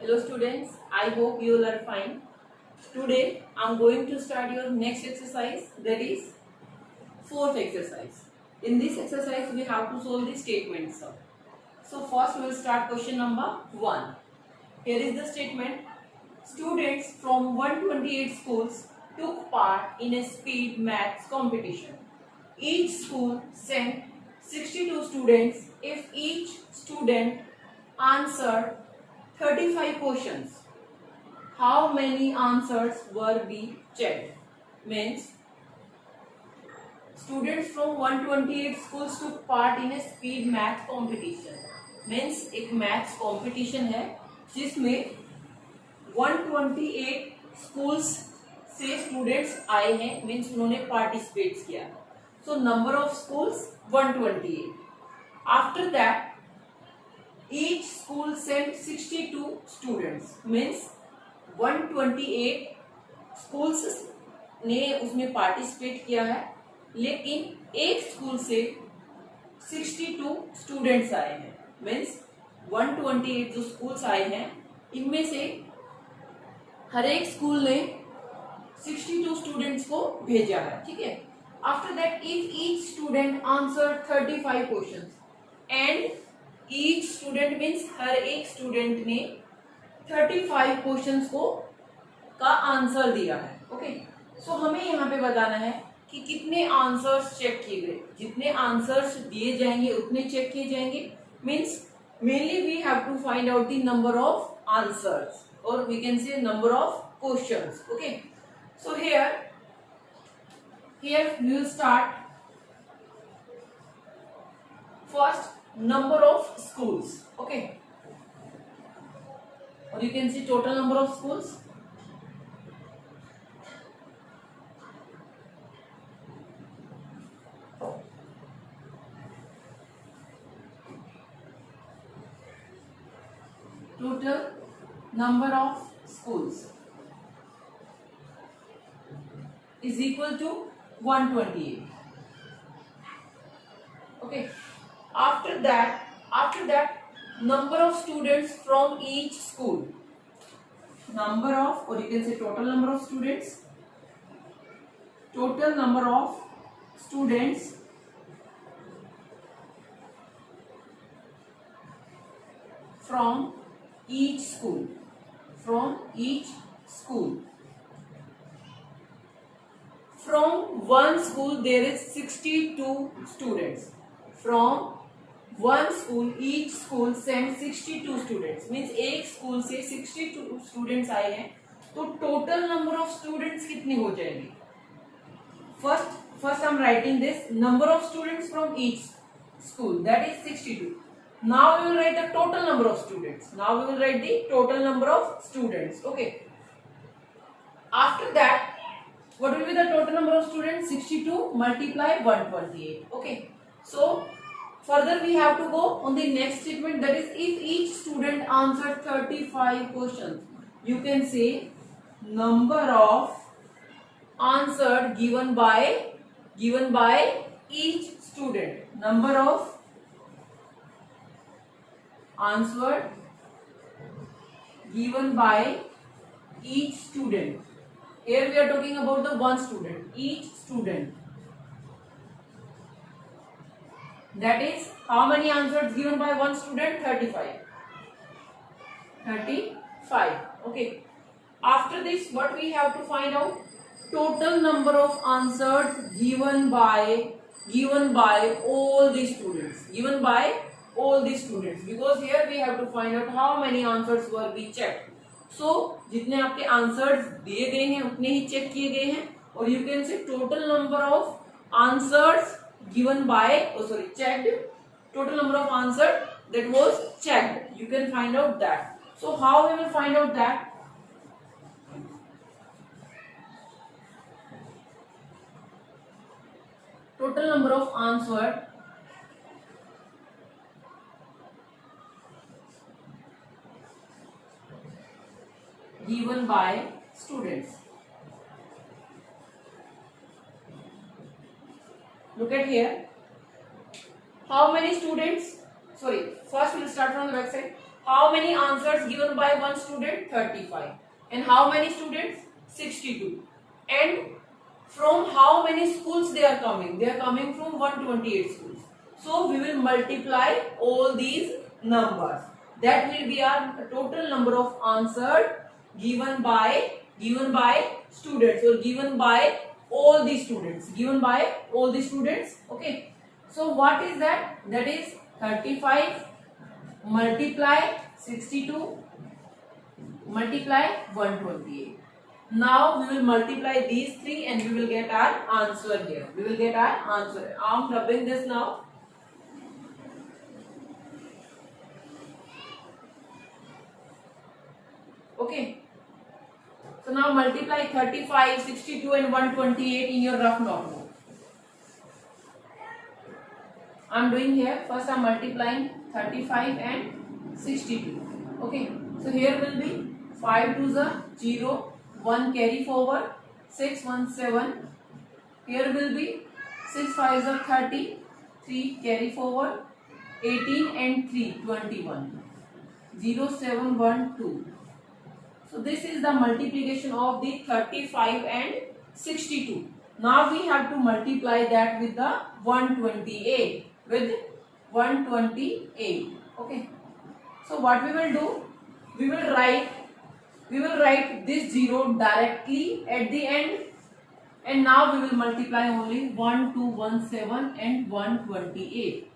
Hello students, I hope you all are fine. Today I am going to start your next exercise, that is fourth exercise. In this exercise we have to solve the statements. So first we will start question number 1. Here is the statement. Students from 128 schools took part in a speed maths competition. Each school sent 62 students. If each student answered 35 questions, how many answers were be checked? Means students from 128 schools took part in a speed math competition. Means एक maths competition है जिसमें 128 schools से students आए हैं. Means उन्होंने participate किया. So number of schools 128. After that each school sent 62 students. means 128 schools ने उसमें पार्टिसिपेट किया है, लेकिन एक स्कूल से 62 स्टूडेंट्स आए हैं. मीन्स 128 जो स्कूल्स आए हैं इनमें से हर एक स्कूल ने 62 स्टूडेंट्स को भेजा है. ठीक है. After that if each student answer 35 questions and each student means हर एक स्टूडेंट ने 35 क्वेश्चंस को का आंसर दिया है. ओके. सो हमें यहाँ पे बताना है कि कितने आंसर्स चेक किए गए. जितने आंसर्स दिए जाएंगे उतने चेक किए जाएंगे. Means mainly we have to find out the number of answers और we can say number of questions. Okay. So here we will start first number of schools. Okay, or you can see total number of schools. Total number of schools is equal to 128. Okay. After that number of students from each school, number of, or you can say total number of students, from each school, from one school there is 62 students. From one school, each school send 62 students. Means एक school से 62 students आए हैं, तो total number of students कितनी हो जाएगी? First I am writing this number of students from each school, that is 62. Now we will write the total number of students. Okay. After that what will be the total number of students? 62 multiply 128. Okay. So further we have to go on the next statement, that is if each student answered 35 questions, you can say number of answered given by each student. Number of answered given by each student. Here we are talking about the one student, each student. That is how many answers given by one student? 35. Okay. After this what we have to find out? Total number of answers given by all the students. Because here we have to find out how many answers were be checked. So जितने आपके answers दिए गए हैं उतने ही check किए गए हैं. और you can say total number of answers given by checked, total number of answer that was checked, you can find out that. So how we will find out that? Total number of answer given by students. Look at here. How many students? Sorry, first we will start from the back side. how many answers given by one student? 35. And how many students? 62. And from how many schools they are coming? They are coming from 128 schools. So we will multiply all these numbers. That will be our total number of answers given by students, or given by all the students. Okay. So what is that? That is 35 multiply 62 multiply 128. Now we will multiply these three and we will get our answer here. I am rubbing this now. Okay. So now multiply 35, 62 and 128 in your rough notebook. I am doing here. First I am multiplying 35 and 62. Okay. So here will be 5 to the 0, 1 carry forward, 6 1 7. Here will be 6 5 is 30, 3 carry forward, 18 and 3 21, 0 7 1 2. So this is the multiplication of the 35 and 62. Now we have to multiply that with the 128. Okay. So what we will do? We will write this 0 directly at the end, and now we will multiply only 1217 and 128,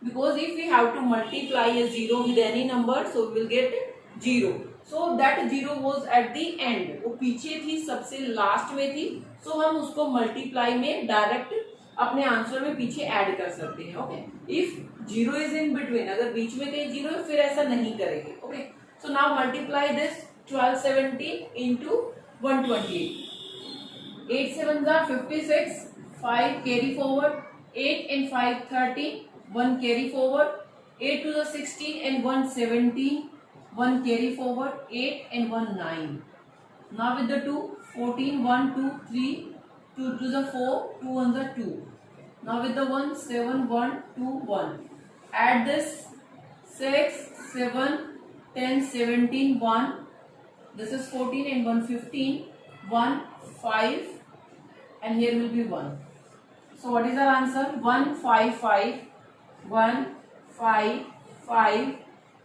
because if we have to multiply a 0 with any number, so we will get 0. So that 0 was at the end, वो पीछे थी, सबसे last में थी, so हम उसको multiply में direct अपने आंसर में पीछे ऐड कर सकते हैं. Okay. If 0 is in between, अगर बीच में कहीं 0 है, फिर ऐसा नहीं करेंगे. Okay. So now multiply this 1217 into 128. 8 7 are 56, 5 carry forward, 8 and 5 30, 1 carry forward, 8 to the 16 and 1 17, 1 carry forward, 8 and 1 9. Now with the 2, 14 1 2 3, 2 to the 4, 2 on the 2. Now with the 1, 7 1 2 1. Add this 6 7 10 17 1. This is 14 and 1 15, 1 5, and here will be 1. So what is our answer? 1 5 5 1 5 5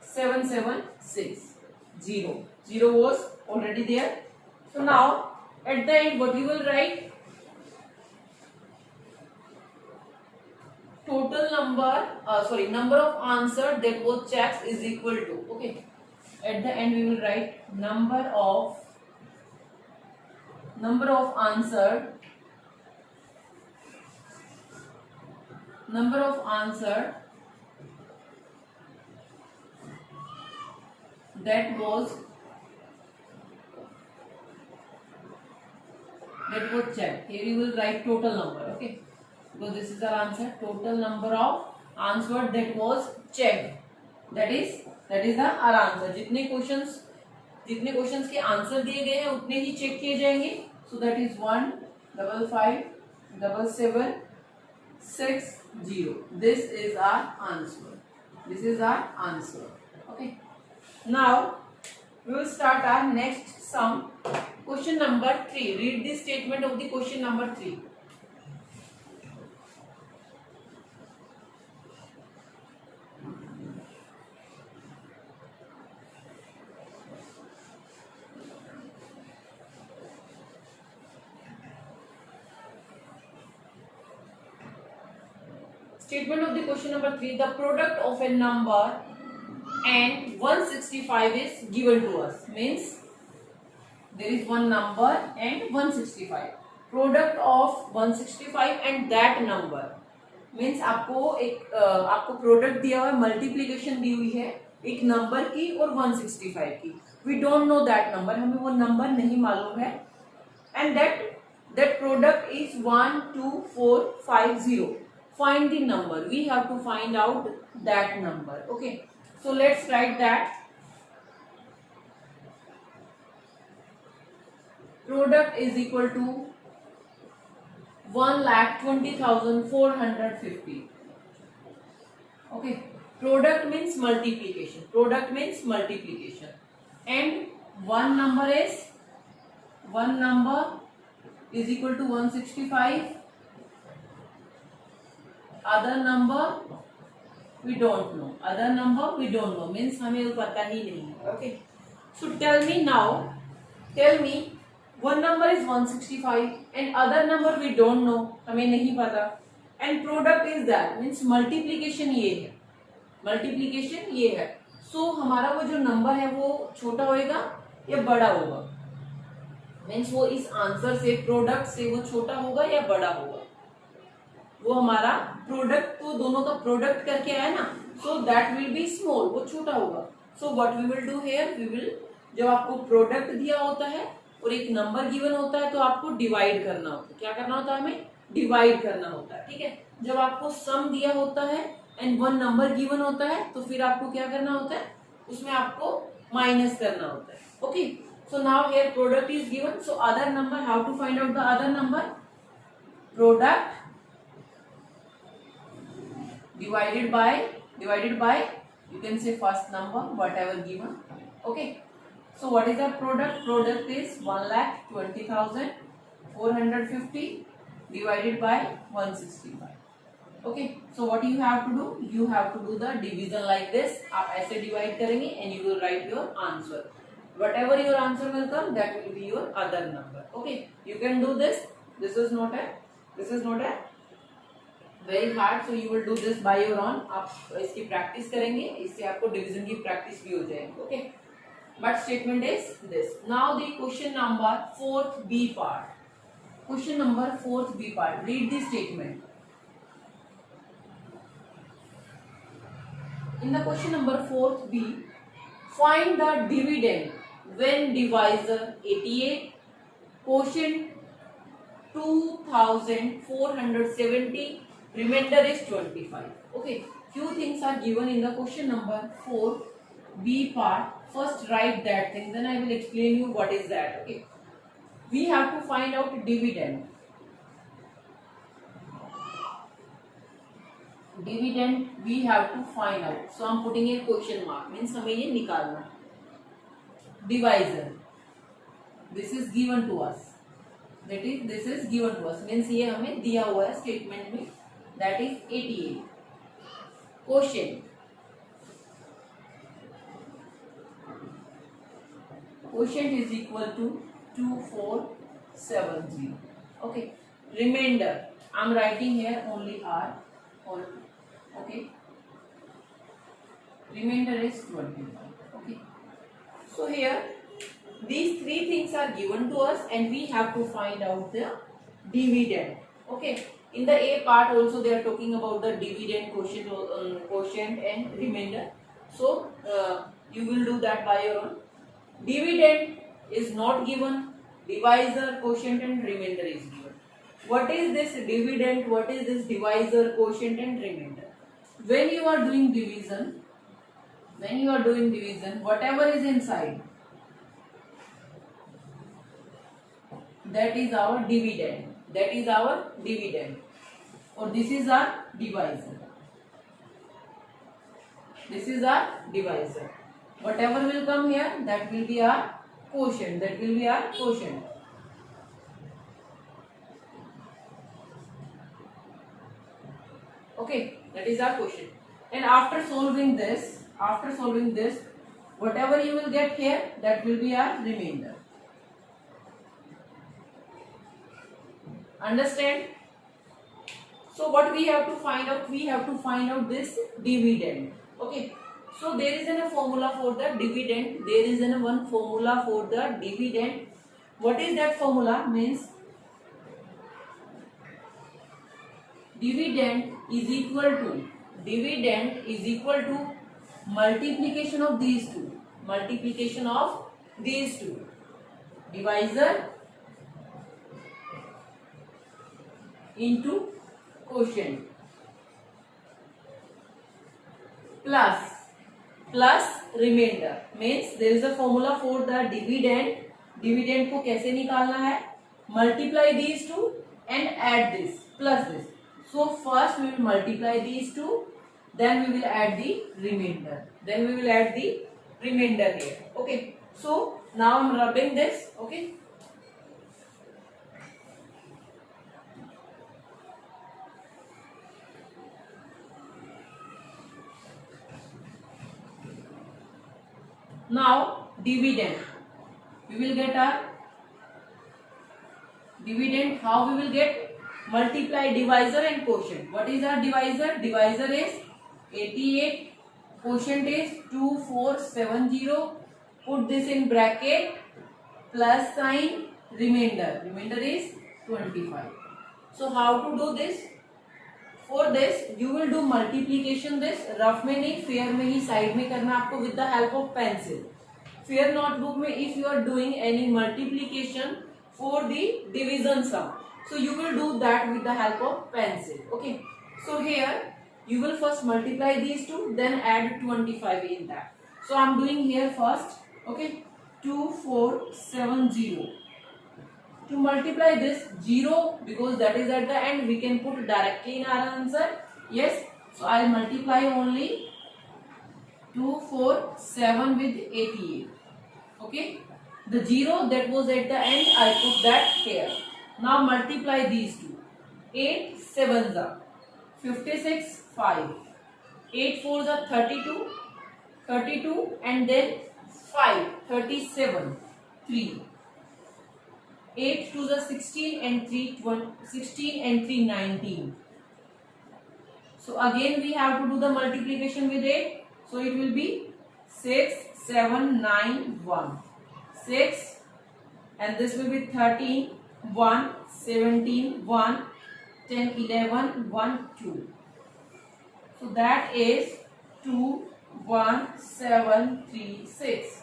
7 7 6 0. 0 was already there. So now at the end what you will write? Total number of answer that was checked is equal to. Okay. At the end we will write number of answer that was checked. Here you will write total number. Okay. So this is our answer. Total number of answer that was checked. That is our answer. जितने questions के answer दिए गए हैं उतने ही check किए जाएंगे. So that is 1 5 5 7 7 6 0. This is our answer. Okay. Now we will start our next sum. Question number 3. Read the statement of the question number 3. Statement of the question number 3. The product of a number and 165 is given to us. Means there is one number and 165. Product of 165 and that number. Means आपको product दिया हुआ है, multiplication दी हुई है एक number की और 165 की. We don't know that number. हमें वो नंबर नहीं मालूम है. And that product is 12450. Find the number. We have to find out that number. Okay. So let's write that. Product is equal to 1,20,450. Okay. Product means multiplication. Product means multiplication. And one number is equal to 165. Other number we don't know. Other number we don't know means हमें पता ही नहीं है. Okay. So tell me now. Tell me one number is 165 and other number we don't know. हमें नहीं पता. And product is that means multiplication ये है. Multiplication ये है. So हमारा वो जो नंबर है वो छोटा होएगा या बड़ा होगा. मीन्स वो इस आंसर से प्रोडक्ट से वो छोटा होगा या बड़ा होगा. वो हमारा प्रोडक्ट तो दोनों का प्रोडक्ट करके आया ना, so that will be small, वो छोटा होगा. So what we will do here, we will, जब आपको प्रोडक्ट दिया होता है और एक नंबर गिवन होता है तो आपको डिवाइड करना होता है. क्या करना होता है, हमें डिवाइड करना होता है. ठीक है. जब आपको सम दिया होता है एंड वन नंबर गिवन होता है तो फिर आपको क्या करना होता है, उसमें आपको माइनस करना होता है. Okay. So now here product is given. So other number, how to find out the other number? Product divided by you can say first number whatever given. Okay. So what is the product? Product is 1,20,450 divided by 165. Okay. So what you have to do? You have to do the division like this. आप ऐसे divide करेंगे and you will write your answer. Whatever your answer will come, that will be your other number. Okay, you can do this. This is not a very hard. So you will do this by your own. आप इसकी practice करेंगे, इससे आपको division की practice भी हो जाएगी. Okay, but statement is this. Now the question number 4th B part. Question number 4th B part. Read the statement. In the question number 4th B, find the dividend when divisor 88, quotient 2470, remainder is 25. Okay, few things are given in the question number 4 B part. First write that thing, then I will explain you what is that. Okay, we have to find out dividend. Dividend we have to find out. So I am putting a question mark, means हमें ये निकालना. Divisor, this is given to us, that is this is given to us, means ये हमें दिया हुआ है statement में, that is 88. Quotient is equal to 2470. Okay. Remainder, I am writing here only R. Okay. Remainder is 25. Okay. So here these three things are given to us and we have to find out the dividend. Okay. In the A part also they are talking about the dividend, quotient and remainder. So you will do that by your own. Dividend is not given. Divisor, quotient and remainder is given. What is this dividend? What is this divisor, quotient and remainder? When you are doing division, whatever is inside, that is our dividend. Or this is our divisor. Whatever will come here, that will be our quotient. Okay, that is our quotient. And after solving this, whatever you will get here, that will be our remainder. Understand? So what we have to find out? We have to find out this dividend. Okay. So there is a formula for the dividend. One formula for the dividend. What is that formula? Means dividend is equal to multiplication of these two. Divisor into quotient plus remainder. Means there is a formula for the dividend. Dividend को कैसे निकालना है? Multiply these two and add this plus this. So first we will multiply these two, then we will add the remainder. Then we will add the remainder here. Okay, so now I'm rubbing this. Okay, now dividend. We will get our dividend. How we will get? Multiply divisor and quotient. What is our divisor? Divisor is 88, quotient is 2470. Put this in bracket, plus sign, remainder. Remainder is 25. So how to do this? For this you will do multiplication. This rough में नहीं, fair में ही side में करना आपको with the help of pencil. Fair notebook में if you are doing any multiplication for the division sum, so you will do that with the help of pencil. Okay, so here you will first multiply these two, then add 25 in that. So I am doing here first. Okay, 2470. To multiply this 0, because that is at the end, we can put directly in our answer. Yes, so I will multiply only 247 with 88. Okay, the 0 that was at the end, I put that here. Now multiply these two. 8 sevens are 56, 5. 8 fours are 32, 32, and then 5, 37, 3. 8 twos are 16 and 3 16 and 3 19. So again we have to do the multiplication with 8. So it will be 6, 7, 9, 1. 6, and this will be 13, 1, 17, 1, 10, 11, 1, 2. So that is 2, 1, 7, 3, 6.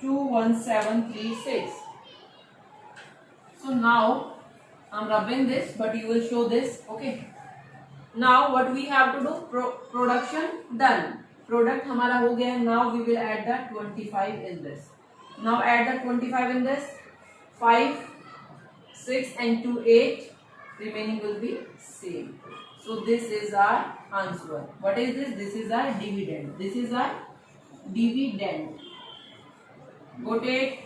2, 1, 7, 3, 6. So now I'm rubbing this, but you will show this. Okay. Now what we have to do? Production done. Product हमारा हो गया. Now we will add the 25 in this. Now add the 25 in this. 5, 6 and 2, 8. Remaining will be same. So this is our answer. What is this? This is our dividend. This is our dividend. Got it?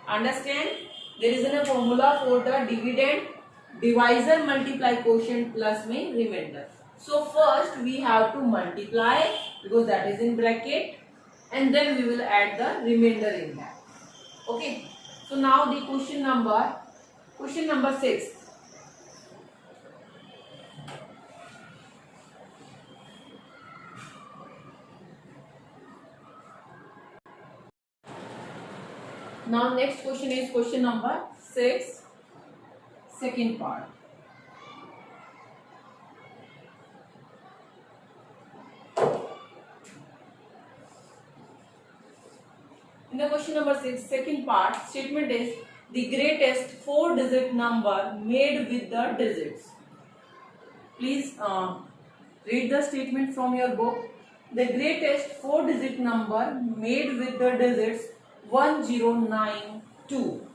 Understand? There is a formula for the dividend. Divisor multiply quotient plus में remainder. So first we have to multiply, because that is in bracket, and then we will add the remainder in that. Okay. So now the question number 6. Now next question is question number 6, second part. In the question number 6, second part, statement is the greatest 4-digit number made with the digits. Please read the statement from your book. The greatest 4-digit number made with the digits 1092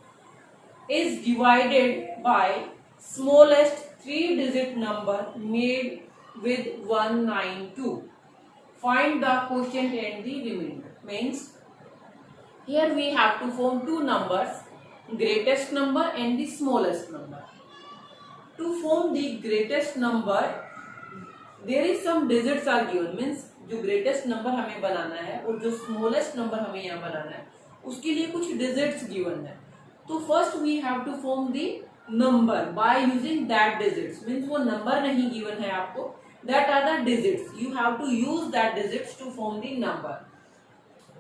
is divided by smallest 3-digit number made with 192. Find the quotient and the remainder. Means here we have to form two numbers, greatest number and the smallest number. To form the greatest number, there is some digits are given. Means जो greatest number हमें बनाना है और जो smallest number हमें यहाँ बनाना है, उसके लिए कुछ digits given है. तो first we have to form the number by using that digits. Means वो number नहीं given है आपको, that are the digits. You have to use that digits to form the number.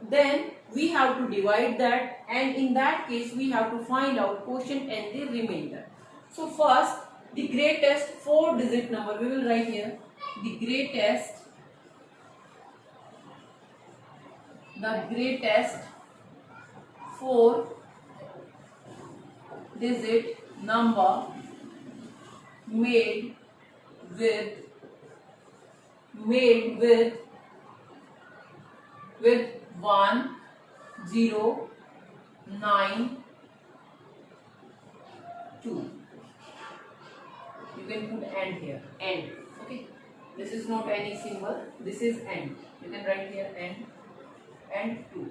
Then we have to divide that, and in that case we have to find out quotient and the remainder. So first the greatest 4-digit number we will write here. The greatest 4-digit number made with 1092. You can put and here, and. Okay. This is not any symbol. This is AND. You can write here and 2.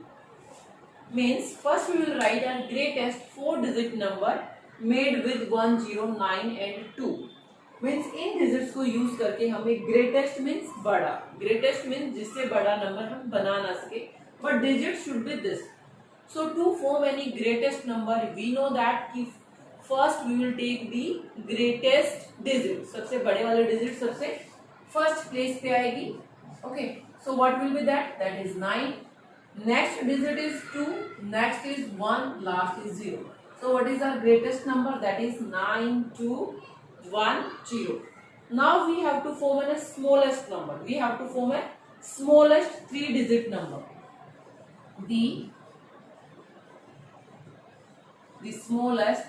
Means first we will write our greatest 4-digit number made with 1, 0, 9 and 2. Means इन digits को use करके हम एक greatest means बड़ा, greatest means जिससे बड़ा number हम बना ना सके, but digit should be this. So to form any greatest number we know that कि first we will take the greatest digit, सबसे बड़े वाले डिजिट सबसे फर्स्ट प्लेस पे आएगी. Okay, so what will be that is 9. Next digit is 2, next is 1, last is 0. So what is our greatest number? That is 9, 2, 1, 0. Now we have to form a smallest number. We have to form a smallest 3-digit number. The smallest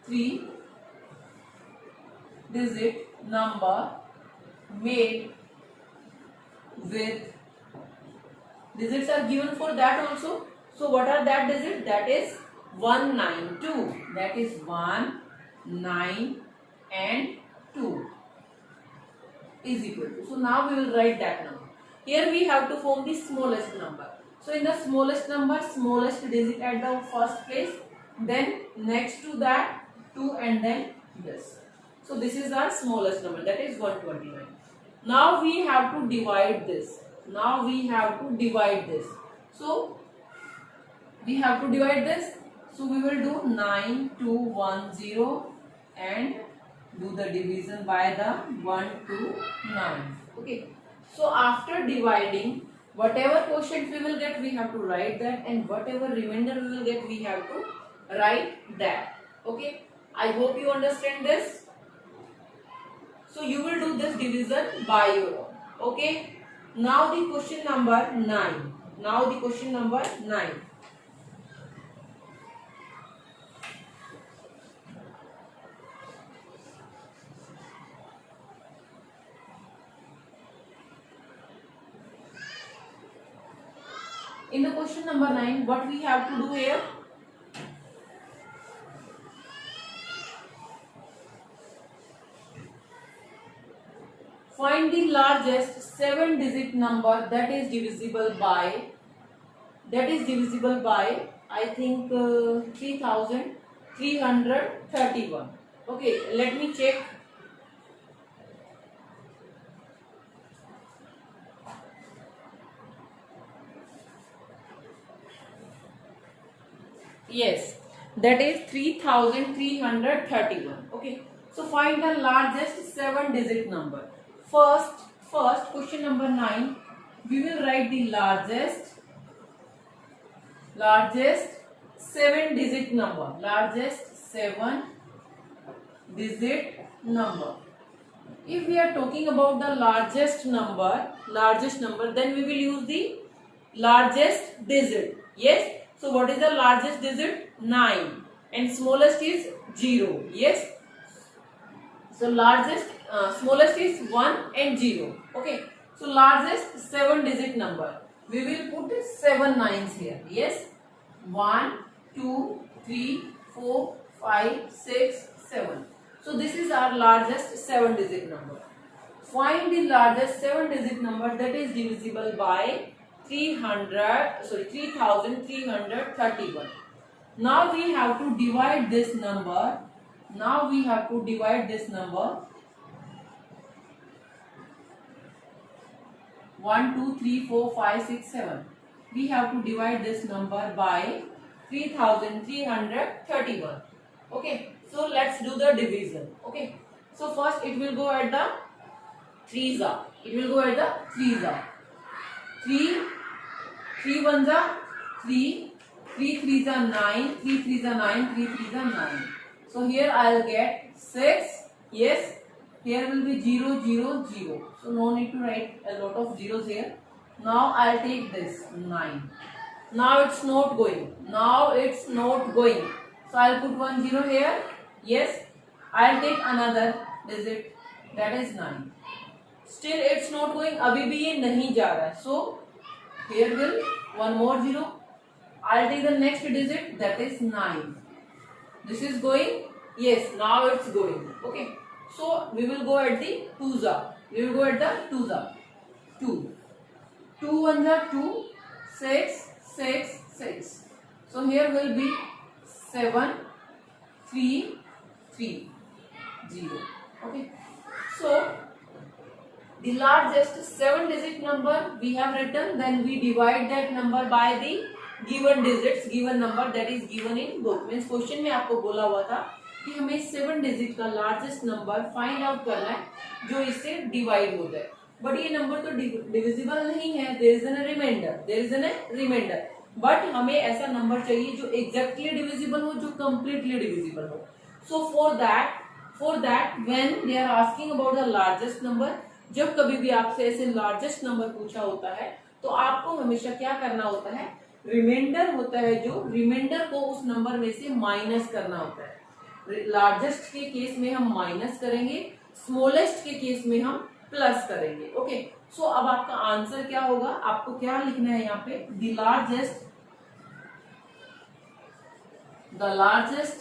3-digit number made with digits are given for that also. So what are that digits? That is 192. That is 1, 9 and 2 is equal to. So now we will write that number. Here we have to form the smallest number. So in the smallest number, smallest digit at the first place, then next to that 2 and then this. So this is our smallest number, that is 129. Now we have to divide this. So we have to divide this. So we will do 9210 and do the division by the 1 to 9. Okay, so after dividing, whatever quotient we will get, we have to write that, and whatever remainder we will get, we have to write that. Okay, I hope you understand this. So you will do this division by your own. Okay, now the question number 9. In the question number 9, what we have to do here? Find the largest 7-digit number that is divisible by I think 3331. Okay, let me check. Yes, that is 3331. Okay, so find the largest 7-digit number. First question number 9, we will write the largest 7-digit number. Largest 7-digit number. If we are talking about the largest number, then we will use the largest digit. Yes. So what is the largest digit? 9, and smallest is 0. Yes. So smallest is 1 and 0. Okay. So largest 7-digit number. We will put 7 nines here. Yes. 1, 2, 3, 4, 5, 6, 7. So this is our largest 7-digit number. Find the largest 7-digit number that is divisible by 3331. Now we have to divide this number. 1, 2, 3, 4, 5, 6, 7. We have to divide this number by 3331. Okay, so let's do the division. Okay, so first it will go at the 3s. 3 1s are 3, 3 3s are 9, 3 3s are 9, 3 3s are 9. So here I will get 6. Yes, here will be 0 0 0. So no need to write a lot of zeros here. Now I will take this 9. Now it's not going. So I will put 1 0 here. Yes, I will take another digit, that is 9. Still it's not going. अभी भी ये नहीं जा रहा है. So here will 1 more 0. I'll take the next digit, that is 9. This is going. Yes, now it's going. Okay, so we will go at the 2s. We will go at the twos are 2. 2 ones are 2, 6, 6, 6. So here will be 7, 3, 3, 0. Okay. So the largest 7-digit number we have written, then we divide that number by the given digits, given number that is given in book. Means question में आपको बोला हुआ था कि हमें 7 digit का largest number find out करना है जो इससे डिवाइड हो जाए, बट ये नंबर तो डिविजिबल नहीं है, there is an remainder, but हमें ऐसा नंबर चाहिए जो एग्जैक्टली डिविजिबल हो, जो कंप्लीटली डिविजिबल हो. So for that when they are asking about the largest number, जब कभी भी आपसे ऐसे लार्जेस्ट नंबर पूछा होता है तो आपको हमेशा क्या करना होता है, रिमाइंडर होता है, जो रिमाइंडर को उस नंबर में से माइनस करना होता है. लार्जेस्ट के केस में हम माइनस करेंगे, स्मॉलेस्ट के केस में हम प्लस करेंगे. ओके. सो अब आपका आंसर क्या होगा, आपको क्या लिखना है यहाँ पे, the largest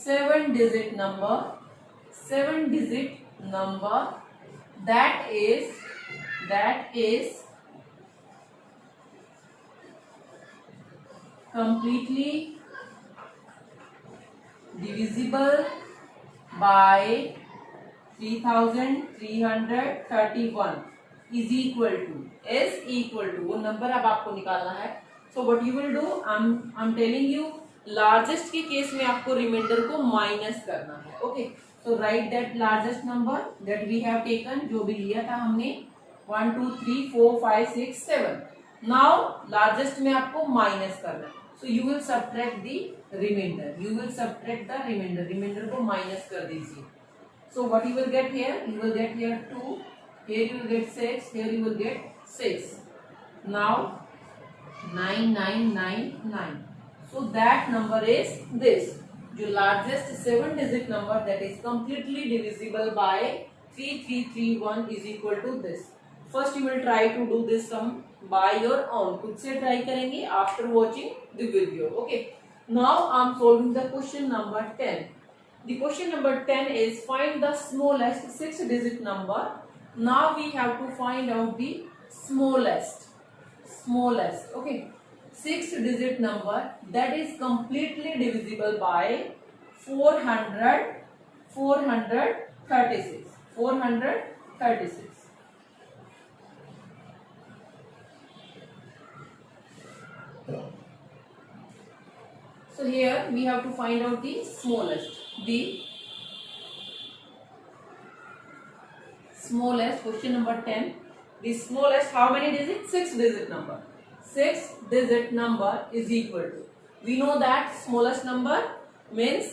7 digit number that is completely divisible by 3331 is equal to वो नंबर अब आपको निकालना है. So what you will do, I am telling you, largest के केस में आपको रिमाइंडर को माइनस करना है. Okay. So write that largest number that we have taken, जो भी लिया था हमने, 1 2 3 4 5 6 7. Now largest में आपको माइनस करना है. So you will subtract the remainder. Remainder को माइनस कर दीजिए. So what you will get here? You will get here 2. Here you will get 6. Here you will get 6. Now 9 9 9 9. So that number is this. जो largest 7 digit number that is completely divisible by 3331 is equal to this. First you will try to do this sum by your own, खुद से try करेंगे after watching the video. Okay. Now I am solving the question number 10. The question number 10 is find the smallest 6 digit number. Now we have to find out the smallest. Okay. 6-digit number that is completely divisible by 436. So here we have to find out the smallest. Question number 10. The smallest, how many digits? 6-digit number. 6-digit number is equal to, we know that smallest number means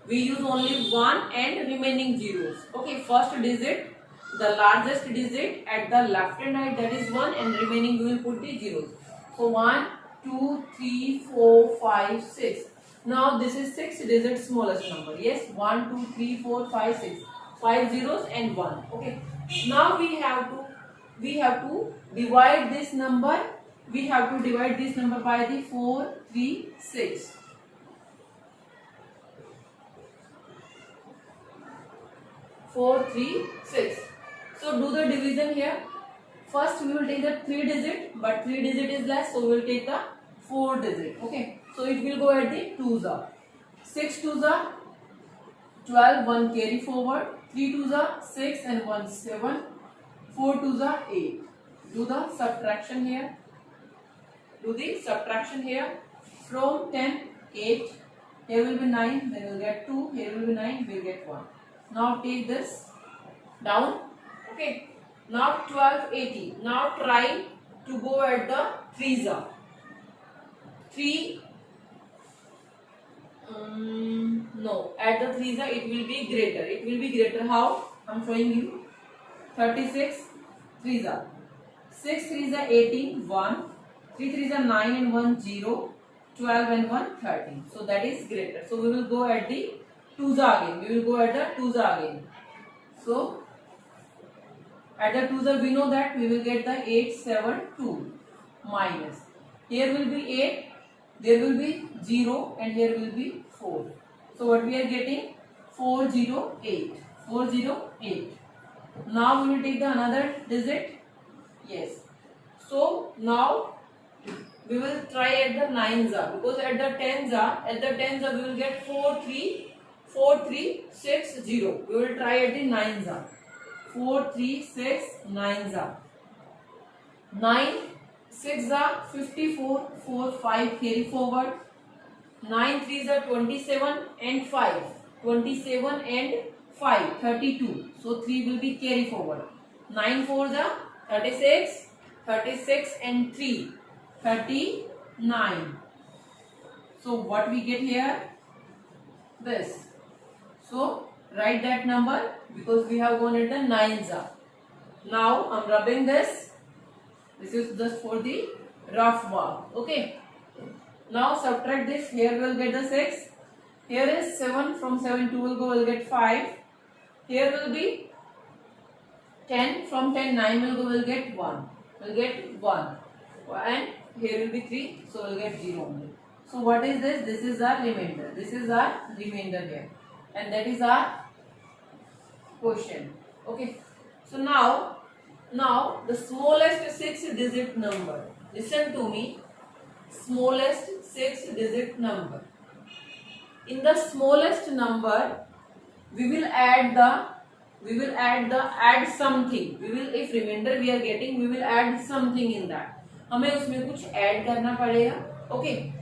we use only 1 and remaining zeros. Okay, first digit, the largest digit at the left hand side, that is 1, and remaining you will put the zeros. So 1 2 3 4 5 6. Now this is 6-digit smallest number. Yes, 1 2 3 4 5 6, 5 zeros and 1. Okay. Now we have to divide this number. We have to divide this number by the 436. So do the division here. First we will take the 3 digit, but 3 digit is less, so we will take the 4 digit. Okay. So it will go at the 2s are 6 2s are 12, 1 carry forward, 3 2s are 6 and 1 7, 4 2s are 8. Do the subtraction here. From 10, 8, here will be 9, then we'll get 2, here will be 9, we'll get 1. Now take this down. Okay. Now 12 80. Now try to go at the 3s are. 3 no, at the 3s are it will be greater. How? I'm showing you. 36 3s are 6 3s are 18, 1, 3 3s are 9 and 1 0, 12 and 1 13. So that is greater. So we will go at the 2s again. So at the 2s we know that we will get the 8 7 2 minus. Here will be 8, there will be 0 and here will be 4. So what we are getting? 408. Now we will take the another digit. Yes. So now we will try at the 9s because at the 10s we will get 4 3 4 3 6 0. We will try at the 9s 4 3 6 9s 9 6 54 4 5 carry forward. 9 3s are 27 and 5 27 and 5 32. So 3 will be carry forward. 9 4s are 36 36 and 3 39. So what we get here? This. So write that number because we have gone at the 9s. Now I'm rubbing this. This is just for the rough work. Okay. Now subtract this. Here we will get the 6. Here is 7. From 7 2 will go. We'll get 5. Here will be 10. From 10 9 will go. We'll get 1. We'll get 1. And here will be 3. So we'll get 0 only. So what is this? This is our remainder. This is our remainder here. And that is our quotient. Okay. So now the smallest 6-digit number. Listen to me. Smallest 6-digit number. In the smallest number, we will add something. If remainder we are getting, we will add something in that. हमें उसमें कुछ add करना पड़ेगा. Okay.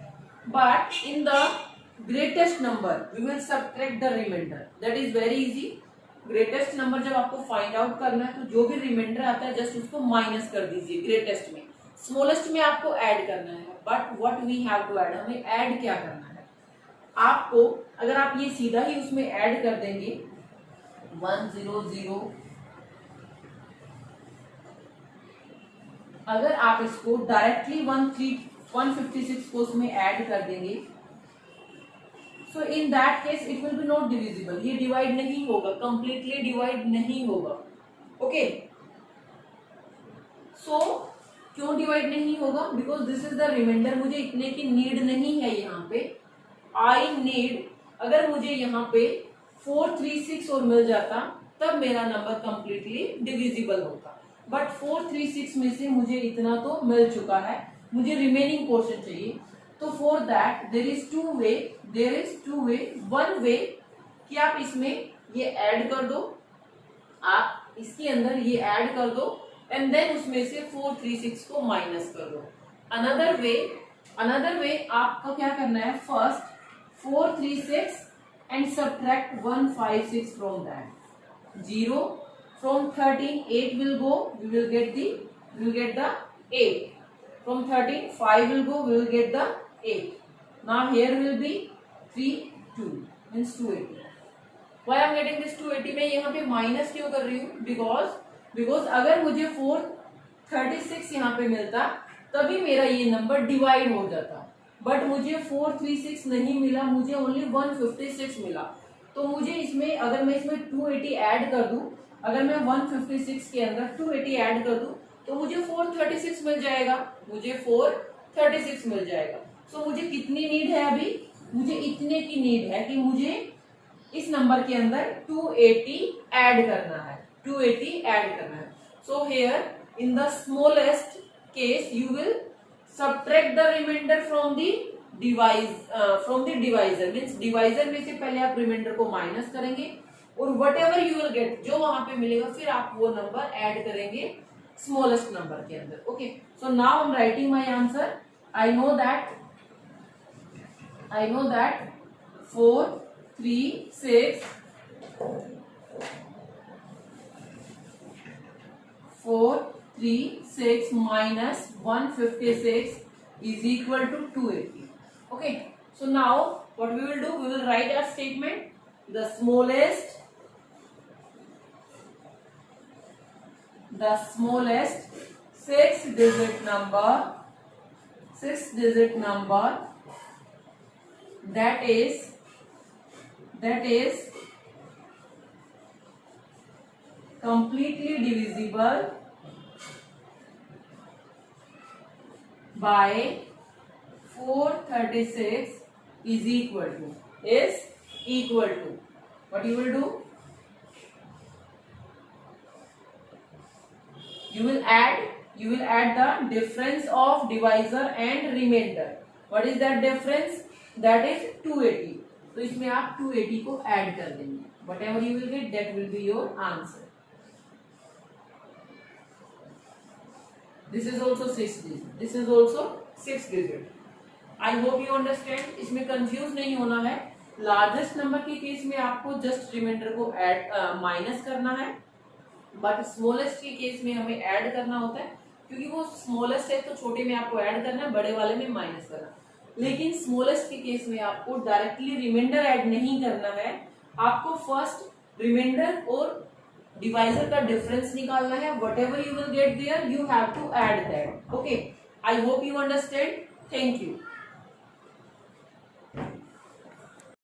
But in the greatest number, we will subtract the remainder. That is very easy. Greatest number जब आपको find out करना है तो जो भी रिमाइंडर आता है जस्ट उसको माइनस कर दीजिए ग्रेटेस्ट में. स्मॉलेस्ट में आपको ऐड करना है. But what we have to add, हमें ऐड क्या करना है आपको. अगर आप ये सीधा ही उसमें ऐड कर देंगे 100, अगर आप इसको डायरेक्टली 156 को उसमें ऐड कर देंगे so in that case it will be not divisible. ये डिवाइड नहीं होगा, कंप्लीटली डिवाइड नहीं होगा. ओके. सो क्यों डिवाइड नहीं होगा? Because this is the remainder. मुझे इतने की नीड नहीं है यहाँ पे. आई नीड, अगर मुझे यहाँ पे 436 और मिल जाता तब मेरा नंबर कंप्लीटली डिविजिबल होता. बट 436 में से मुझे इतना तो मिल चुका है, मुझे रिमेनिंग पोर्शन चाहिए. तो for that there is two way. One way कि आप इसमें ये ऐड कर दो, आप इसके अंदर ये ऐड कर दो एंड देन उसमें से 436 को माइनस कर दो. अनदर वे आपको क्या करना है, first 436 and subtract 156 from that. 0 from 13 8 will go, we will get the 8. From 13 5 will go, we will get the 8. Now here will be 3 2 means 280. Why I am getting this 280? मैं यहाँ पे minus क्यों कर रही हूँ? बिकॉज अगर मुझे 436 यहाँ पे मिलता तभी मेरा ये नंबर डिवाइड हो जाता. बट मुझे 436 नहीं मिला, मुझे ओनली 156 मिला. तो मुझे इसमें अगर मैं इसमें 280 ऐड कर दूं, अगर मैं 156 के अंदर 280 ऐड कर दूं तो मुझे 436 मिल जाएगा. सो मुझे कितनी नीड है अभी? मुझे इतने की नीड है कि मुझे इस नंबर के अंदर 280 ऐड करना है. So here in the smallest case you will subtract the remainder from the divisor. Means divisor में से पहले आप रिमाइंडर को माइनस करेंगे और whatever you will get, जो वहां पे मिलेगा फिर आप वो नंबर ऐड करेंगे स्मॉलेस्ट नंबर के अंदर. Okay. So now I am writing my answer. I know that 436 minus 156 is equal to 280. Okay. So now what we will do, we will write our statement. The smallest 6-digit number that is completely divisible by 436 is equal to what you will do? you will add the difference of divisor and remainder. What is that difference? That is 280. तो इसमें आप 280 को add कर देंगे. Whatever you will get, that will be your answer. This is also 6 digit. This is also 6 digit. I hope you understand. इसमें confuse नहीं होना है. लार्जेस्ट नंबर के केस में आपको जस्ट रिमाइंडर को ऐड माइनस करना है, बट स्मॉलेस्ट के केस में हमें ऐड करना होता है, क्योंकि वो स्मॉलेस्ट है तो छोटे में आपको ऐड करना है, बड़े वाले में माइनस करना. लेकिन स्मॉलेस्ट के केस में आपको डायरेक्टली रिमाइंडर ऐड नहीं करना है. आपको फर्स्ट रिमाइंडर और डिवाइजर का डिफरेंस निकालना है. Whatever you will get there, you have to add that. Okay, I hope you understand. Thank you.